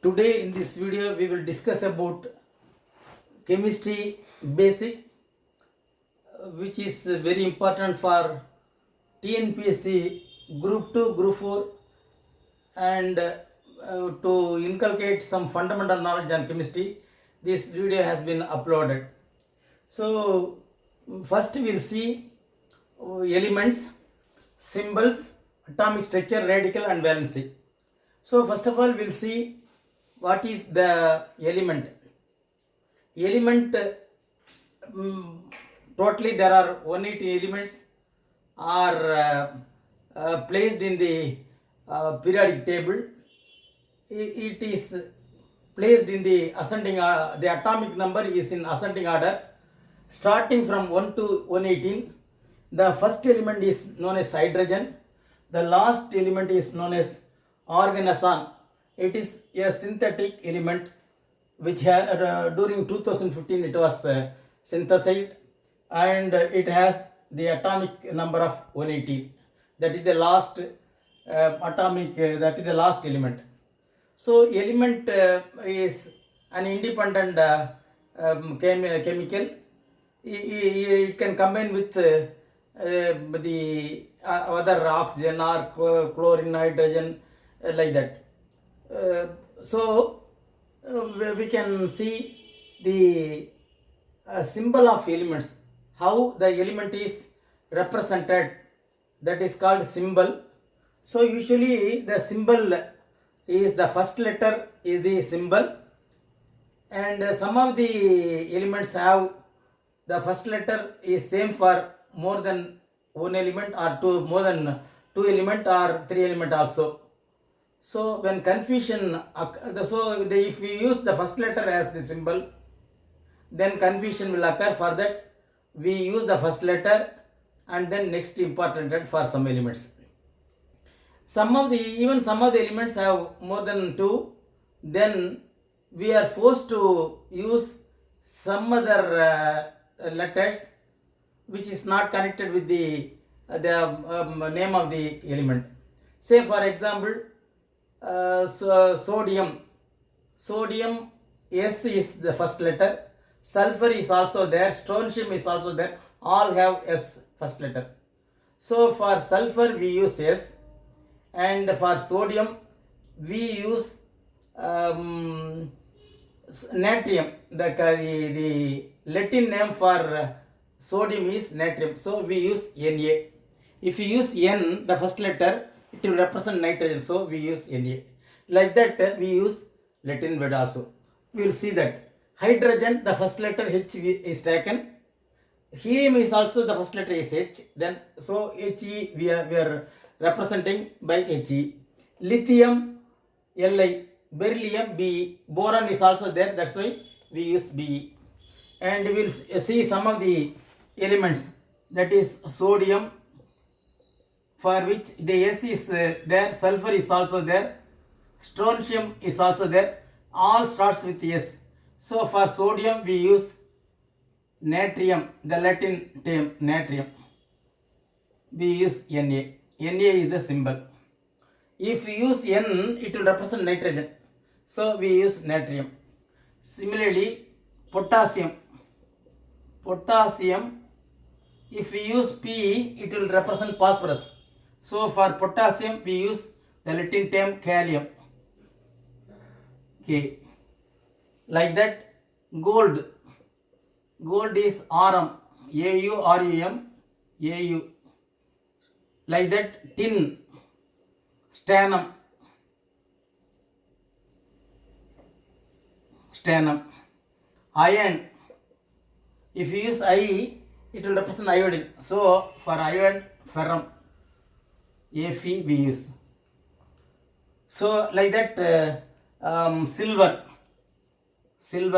Today in this video we will discuss about chemistry basic, which is very important for TNPSC group 2 group 4, and to inculcate some fundamental knowledge on chemistry. This video has been uploaded. So first we will see elements, symbols, atomic structure, radical and valency. So first of all we will see what is the element. Element, totally there are 180 elements are placed in the periodic table. It is placed in the ascending, the atomic number is in ascending order starting from 1 to 118. The first element is known as hydrogen. The last element is known as organoson. It is a synthetic element which during 2015 it was synthesized, and it has the atomic number of 180. That is the last that is the last element. So element is an independent chemical. It can combine with the other oxygen or chlorine, hydrogen, like that. So we can see the symbol of elements, how the element is represented, that is called symbol. So usually the symbol is the first letter is the symbol, and some of the elements have the first letter is same for more than one element or more than two element or three element also. So when confusion, if we use the first letter as the symbol, then confusion will occur. For that we use the first letter and then next important letter for some elements. Some of the elements have more than two, then we are forced to use some other letters which is not connected with the name of the element. Say for example, sodium. S is the first letter. Sulfur is also there. Strontium is also there. All have S first letter. So for sulfur we use S, and for sodium we use natrium. The Latin name for sodium is natrium. So we use Na. If you use N, the first letter, it will represent nitrogen, so we use Na. Like that we use Latin word also. We will see that. Hydrogen, the first letter H is taken. Helium is also the first letter is H. Then so He we are representing by He. Lithium Li, beryllium Be, boron is also there. That's why we use Be. And we will see some of the elements. That is sodium, for which the S is there, sulfur is also there, strontium is also there, all starts with S. So for sodium we use natrium, the Latin term natrium, we use Na. Na is the symbol. If we use N, it will represent nitrogen, so we use natrium. Similarly, potassium, if we use P, it will represent phosphorus. So for potassium we use the Latin term kalium. Okay. Like that, gold is Rm, AuRum, Au. Like that, tin, stannum. Iron, if you use I, it will represent iodine. So for iron, ferrum, Fe we use. So like that, silver,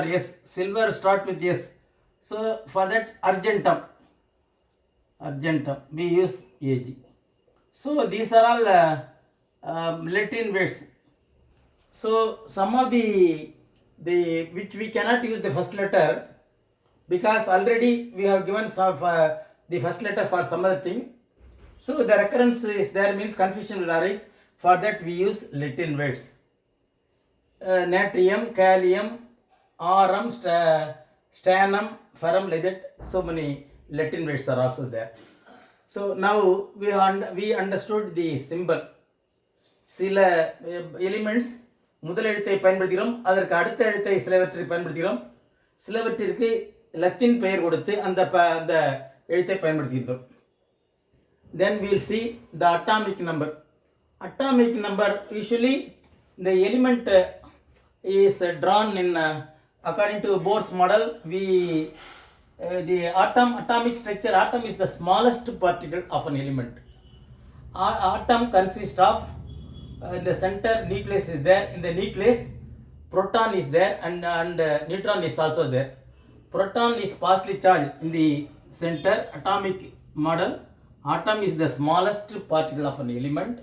yes, silver start with S. So for that, argentum we use Ag. So these are all Latin words. So some of the which we cannot use the first letter, because already we have given some the first letter for some other thing. So the recurrence is there, means confusion will arise. For that we use Latin words. natrium, kalium, aurum, stannum, ferrum, like that. So many Latin words are also there. So now we understood the symbol. சில elements முதல் எழுத்தை பயன்படுத்துகிறோம், அதற்கு அடுத்த எழுத்தை சிலவற்றை பயன்படுத்துகிறோம், சிலவற்றிற்கு Latin பெயர் கொடுத்து அந்த எழுத்தை பயன்படுத்துகின்றோம். Then we will see the atomic number. Atomic number, usually the element is drawn in according to Bohr's model. The atomic structure, atom is the smallest particle of an element. Atom consists of in the center nucleus is there. In the nucleus proton is there and neutron is also there. Proton is partially charged in the center. Atomic model, atom is the smallest particle of an element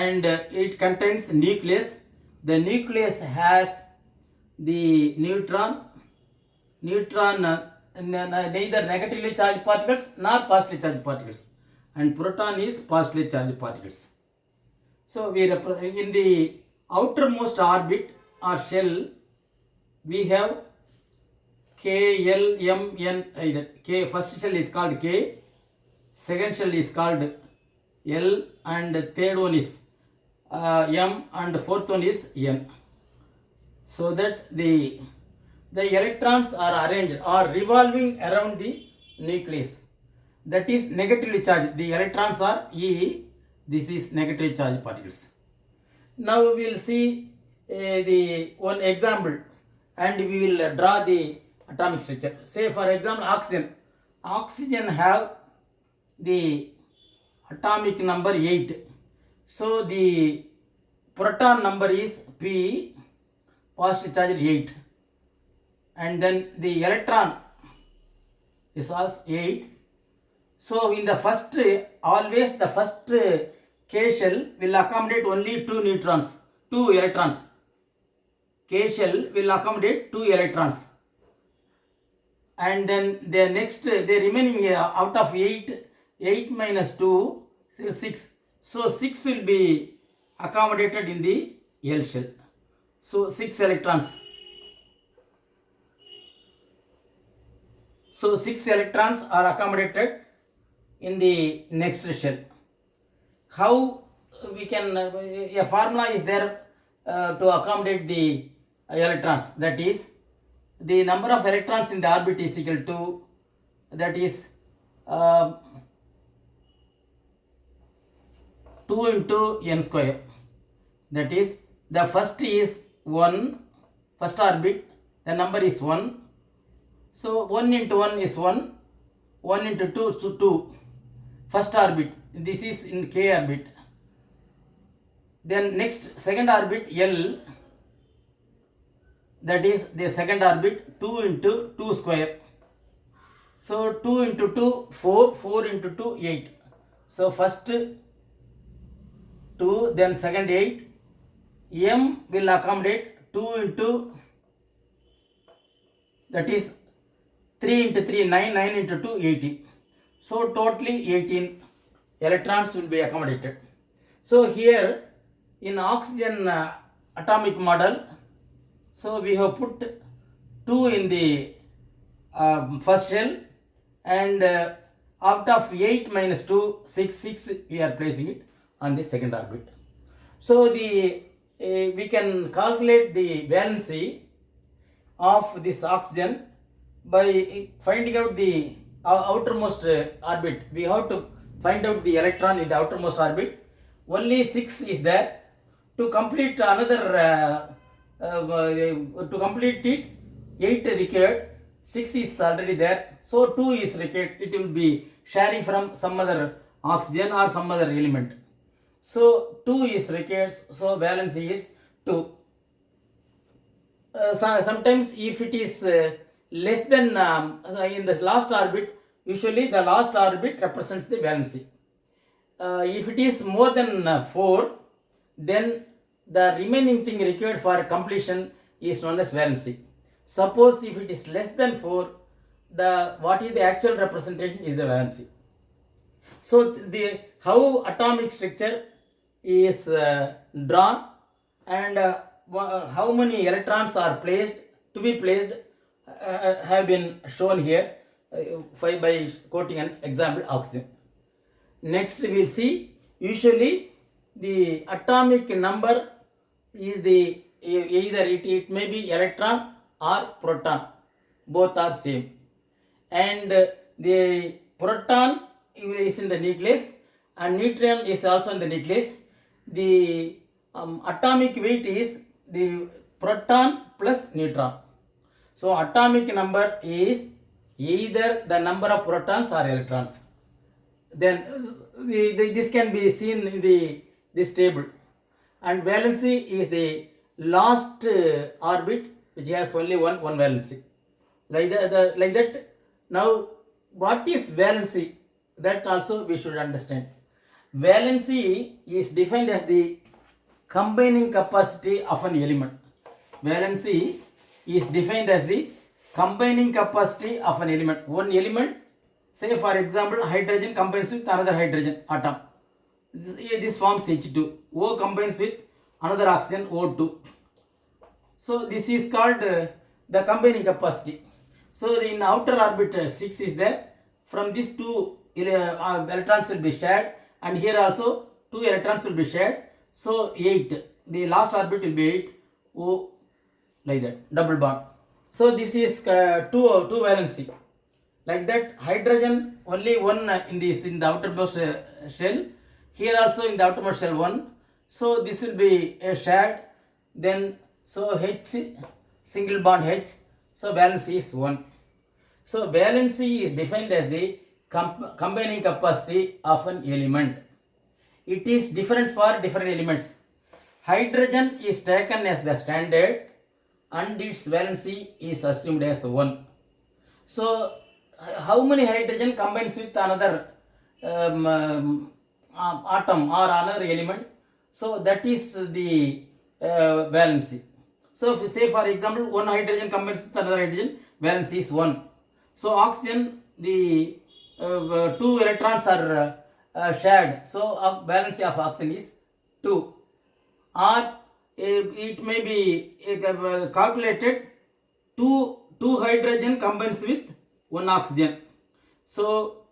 and it contains nucleus. The nucleus has the neither negatively charged particles nor partially charged particles, and proton is partially charged particles. So we in the outermost orbit or shell we have K, L, M, N. K, first shell is called K, second shell is called L, and third one is M, and fourth one is N. So that the electrons are arranged or revolving around the nucleus. That is negatively charged. The electrons are E. This is negatively charged particles. Now we will see the one example and we will draw the atomic structure. Say for example oxygen. Oxygen have the atomic number 8. So the proton number is P, positive charge 8, and then the electron is also 8. So in the first, always the first K shell will accommodate only 2 electrons. K shell will accommodate 2 electrons. And then the next, the remaining out of 8 minus 2 is 6. So 6 will be accommodated in the L shell. So 6 electrons. So 6 electrons are accommodated in the next shell. How we can, a formula is there to accommodate the electrons. That is, the number of electrons in the orbit is equal to, that is 2 into n square. That is, the first is 1, first orbit, the number is 1. So 1 into 1 is 1, 1 into 2 is 2. First orbit, this is in K orbit. Then next second orbit L, that is the second orbit, 2 into 2 square. So 2 into 2 4, 4 into 2 8. So first 2, then second 8. M will accommodate 2 into, that is 3 into 3 9, 9 into 2 18. So totally 18 electrons will be accommodated. So here in oxygen atomic model, so we have put 2 in the first shell, and out of 8 minus 2, 6 we are placing it on the second orbit. So we can calculate the valency of this oxygen by finding out the outermost orbit. We have to find out the electron in the outermost orbit. Only 6 is there. To complete another, to complete it, 8 required, 6 is already there. So 2 is required. It will be sharing from some other oxygen or some other element. So 2 is required. So valency is 2. Sometimes if it is less than in the last orbit, usually the last orbit represents the valency. If it is more than 4, then the remaining thing required for completion is known as valency. Suppose if it is less than 4, what is the actual representation is the valency. So how atomic structure is drawn, and how many electrons are placed to be placed have been shown here by quoting an example oxygen. Next we will see, usually the atomic number is the either it may be electron or proton, both are same, and the proton is in the nucleus and neutron is also in the nucleus. The atomic weight is the proton plus neutron. So atomic number is either the number of protons or electrons. Then this can be seen in this table. And valency is the last orbit which has only one valency. Like that. Now, what is valency? That also we should understand. Valency is defined as the combining capacity of an element. Valency is defined as the combining capacity of an element. One element, say for example, hydrogen combines with another hydrogen atom. This forms H2. O combines with another oxygen, O2. So this is called the combining capacity. So in outer orbit 6 is there. From these two electrons will be shared, and here also 2 electrons will be shared. So 8. The last orbit will be 8. O, like that, double bond. So this is 2 valency. Like that, hydrogen only one in the outermost shell. Here also in the outermost shell 1. So this will be shared. Then so H, single bond H. So valency is 1. So valency is defined as the combining capacity of an element. It is different for different elements. Hydrogen is taken as the standard and its valency is assumed as 1. So how many hydrogen combines with another atom or another element? So that is the valency. So if we say for example, one hydrogen combines with another hydrogen, valency is 1. So oxygen, the 2 electrons are shared. So valency of oxygen is 2. Or it may be calculated 2 hydrogen combines with 1 oxygen. So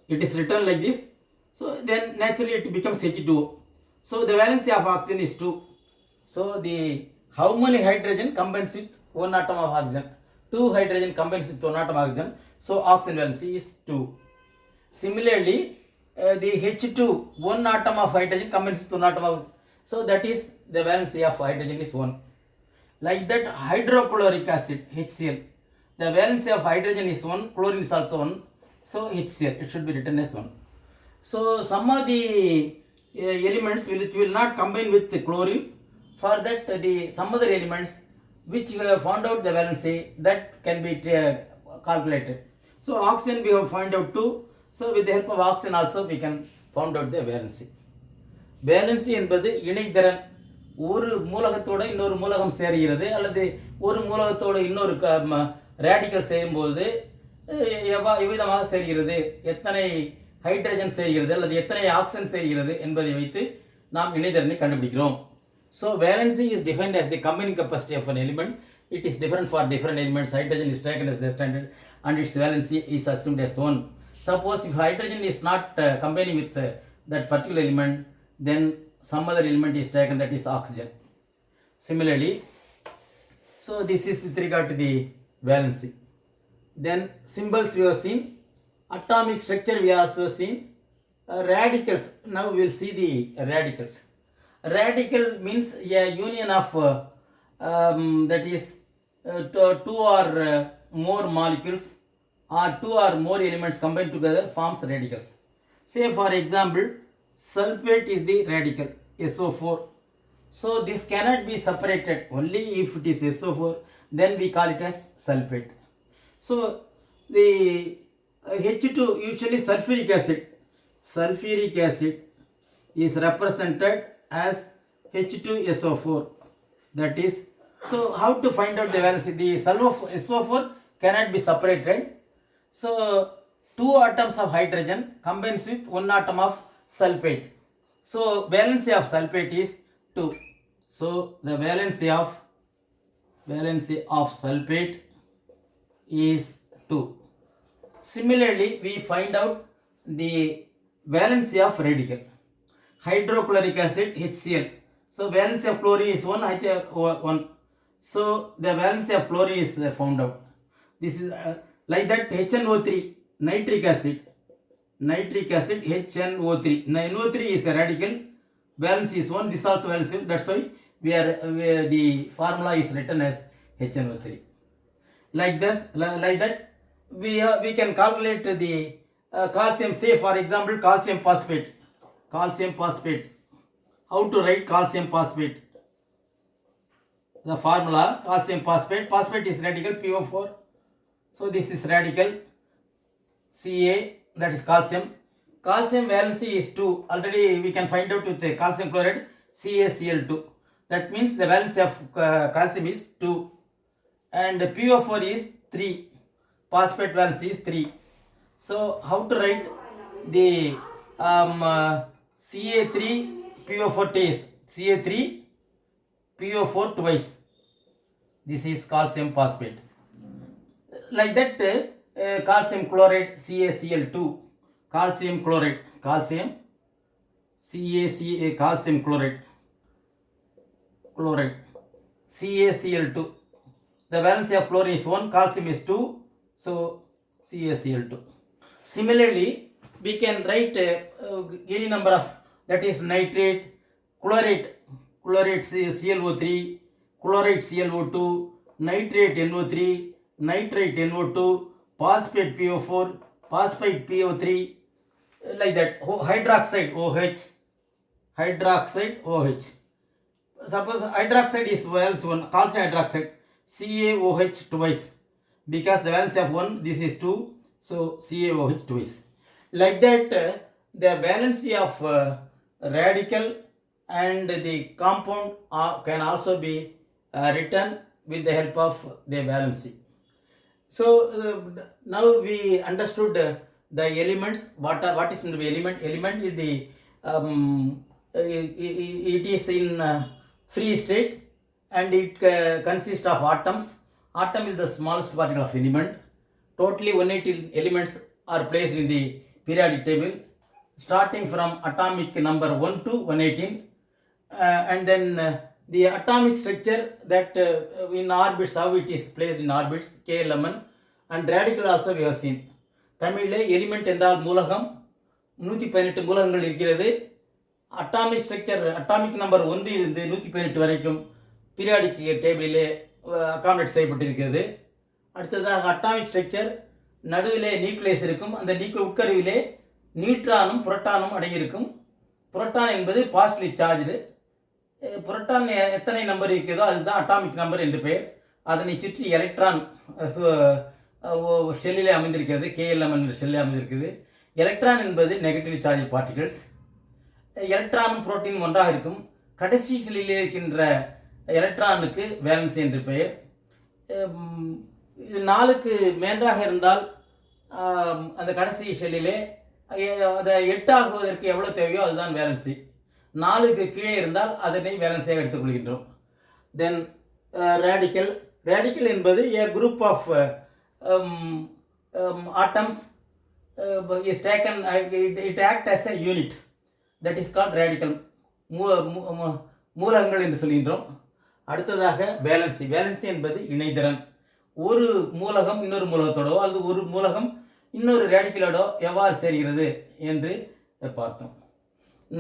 it is written like this. So then naturally it becomes H2O. So the valency of oxygen is 2. So the how many hydrogen combines with 1 atom of oxygen? 2 hydrogen combines with 1 atom of oxygen. So oxygen valency is 2. Similarly, the H2, 1 atom of hydrogen combines with 1 atom of, so that is the valency of hydrogen is 1. Like that, hydrochloric acid, HCl, the valency of hydrogen is 1, chlorine is also 1. So HCl, it should be written as 1. So some of the elements will not combine with the chlorine. For that, some other elements which we have found out the valency, that can be calculated. So oxygen we have found out too. So with the help of oxygen also we can found out the valency. Valency என்பது இணைதிறன். ஒரு மூலகத்தோட இன்னொரு மூலகம் சேர்கிறது அல்லது ஒரு மூலகத்தோட இன்னொரு radical சேரும்போது எவ்விதமாக சேர்கிறது, எத்தனை ஹைட்ரஜன் சேர்கிறது அல்லது எத்தனை ஆக்சிஜன் சேர்கிறது என்பதை வைத்து நாம் இணைதிறனை கண்டுபிடிக்கிறோம். So valency is defined as the combining capacity of an element. It is different for different elements. Hydrogen is taken as the standard and its valency is assumed as 1. Suppose if hydrogen is not combining with that particular element, then some other element is taken, that is oxygen. Similarly, so this is with regard to the valency. Then symbols we have seen, atomic structure we have also seen, radicals. Now we will see the radicals. Radical means a union of that is 2 or more molecules or 2 or more elements combined together forms radicals. Say for example, sulfate is the radical, SO4. So this cannot be separated, only if it is SO4, then we call it as sulfate. So the H2, usually sulfuric acid is represented as H2SO4. That is, so how to find out the valency? The SO4 cannot be separated. So 2 atoms of hydrogen combines with 1 atom of sulfate. So valency of sulfate is 2. So the valency of sulfate is 2. Similarly, we find out the valency of radical. Hydrochloric acid HCl. So valency of chlorine is 1, H1. So the valency of chlorine is found out. This is like that. HNO3 nitric acid HNO3. NO3 is a radical. Valency is 1. This also valency. That's why the formula is written as HNO3. Like that, we can calculate the calcium. Say for example, calcium phosphate. How to write calcium phosphate? The formula calcium phosphate is radical PO4. So this is radical Ca, that is calcium. Calcium valency is 2. Already we can find out with the calcium chloride CaCl2. That means the valency of calcium is 2. And PO4 is 3. Phosphate valency is 3. So how to write the Ca3 PO4 twice? Ca3 PO4 twice. This is calcium phosphate. Like that, calcium chloride CaCl2. Calcium chloride calcium CaCl2. The valency of chlorine is 1, calcium is 2, so CaCl2. Similarly, we can write any number of, that is nitrate, chlorate ClO3, chlorate ClO2, nitrate NO3, nitrate NO2, phosphate PO4, phosphate PO3, like that. Hydroxide OH. Suppose hydroxide is valence 1, calcium hydroxide CaOH twice, because the valence of 1, this is 2, so CaOH twice. Like that, the valency of radical and the compound can also be written with the help of the valency. So now we understood the elements. What is in the element? Element is the it is in free state, and it consists of atoms. Atom is the smallest particle of element. Totally 180 elements are placed in the periodic table, starting from atomic number 1 to 118, and then the atomic structure, that in orbits, how it is placed in orbits, K11, and radical also we have seen. தமிழில் element என்றால் மூலகம். 118 மூலகங்கள் இருக்கிறது. Atomic structure, atomic number 1 இருந்து 118 வரைக்கும் periodic டேபிளிலே accommodate செய்யப்பட்டிருக்கிறது. அடுத்ததாக atomic structure, நடுவிலே nucleus இருக்கும். அந்த உட்கருவிலே நியூட்ரானும் புரோட்டானும் அடங்கியிருக்கும். புரோட்டான் என்பது பாசிட்டிவ்லி சார்ஜ்டு. புரோட்டான் எத்தனை நம்பர் இருக்கிறதோ அதுதான் அட்டாமிக் நம்பர் என்று பெயர். அதனை சுற்றி எலக்ட்ரான் ஷெல்லிலே அமைந்திருக்கிறது. KL11 என்ற ஷெல்லில் அமைந்திருக்குது. எலக்ட்ரான் என்பது நெகட்டிவ் சார்ஜ் பார்ட்டிகல்ஸ். எலக்ட்ரானும் புரோட்டீனும் ஒன்றாக இருக்கும். கடைசி ஷெல்லிலே இருக்கின்ற எலக்ட்ரானுக்கு வேலன்சி என்று பெயர். இது 4க்கு மேலாக இருந்தால் அந்த கடைசி ஷெல்லிலே அதை 8 ஆகுவதற்கு எவ்வளோ தேவையோ அதுதான் வேலன்சி. 4க்கு கீழே இருந்தால் அதனை வேலன்சியாக எடுத்துக்கொள்கின்றோம். தென் ரேடிக்கல் என்பது a group of atoms is taken, it act as a unit, that is called radical. மூலகங்கள் என்று சொல்கின்றோம். அடுத்ததாக வேலன்சி என்பது இணைதிறன். ஒரு மூலகம் இன்னொரு மூலகத்தோடோ அல்லது ஒரு மூலகம் இன்னொரு ரேடிக்கலோடோ எவ்வாறு சேர்கிறது என்று பார்த்தோம்.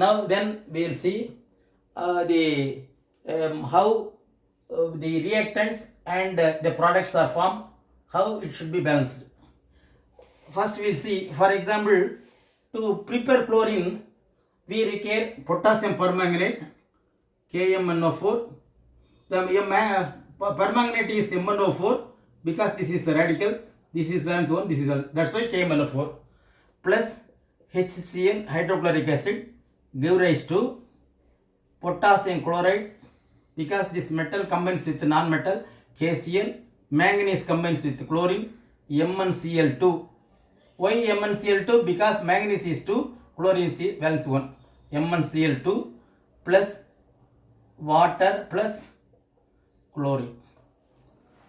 Now then we will see how the reactants and the products are formed, how it should be balanced. First we will see, for example, to prepare chlorine we require potassium permanganate KMnO4. The permanganate is MnO4 because this is a radical, this is valence 1, this is that's why KMnO4 plus HCl hydrochloric acid give rise to potassium chloride because this metal combines with non-metal KCl, manganese combines with chlorine MnCl2. Why MnCl2? Because manganese is 2, chlorine is valence 1. MnCl2 plus water plus chlorine.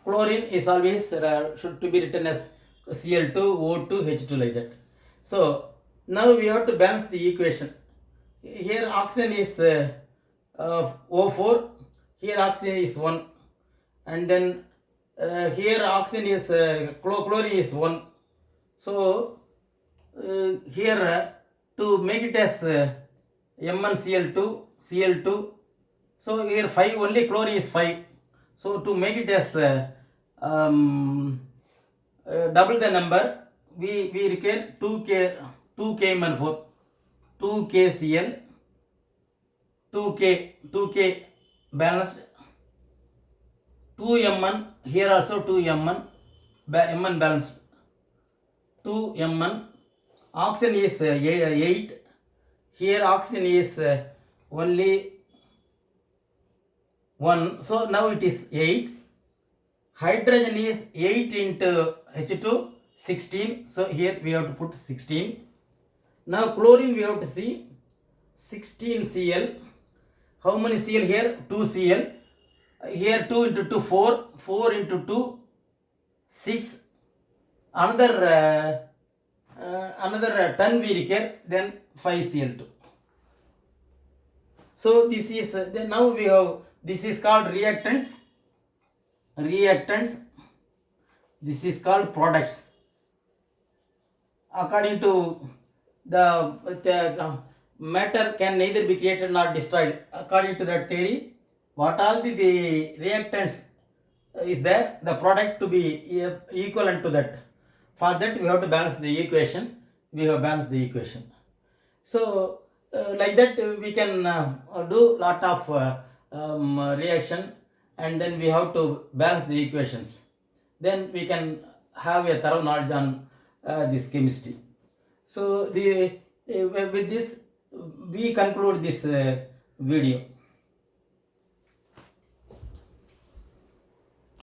Chlorine is always should to be written as Cl2, O2, H2 like that. So now we have to balance the equation. Here oxygen is O4, here oxygen is 1, and then here oxygen is chlorine is 1. So here to make it as Mn Cl2, so here 5 only, chlorine is 5. So to make it as double the number, we require 2K Mn4, 2KCl, 2K balanced, 2Mn, here also 2Mn, Mn balanced, 2Mn, oxygen is 8, here oxygen is only 1, so now it is 8. Hydrogen is 8 into H2, 16, so here we have to put 16. Now chlorine we have to see 16Cl. How many Cl here? 2Cl. Here 2 into 2, 4. 4 into 2, 6. Another 10 we require, then 5Cl2. So this is then now we have, this is called reactants. This is called products. According to the matter can neither be created nor destroyed. According to that theory, what all the reactants is there, the product to be equivalent to that. For that we have to balance the equation. We have balanced the equation. So like that we can do lot of reaction, and then we have to balance the equations. Then we can have a thorough knowledge on this chemistry. So with this we conclude this video.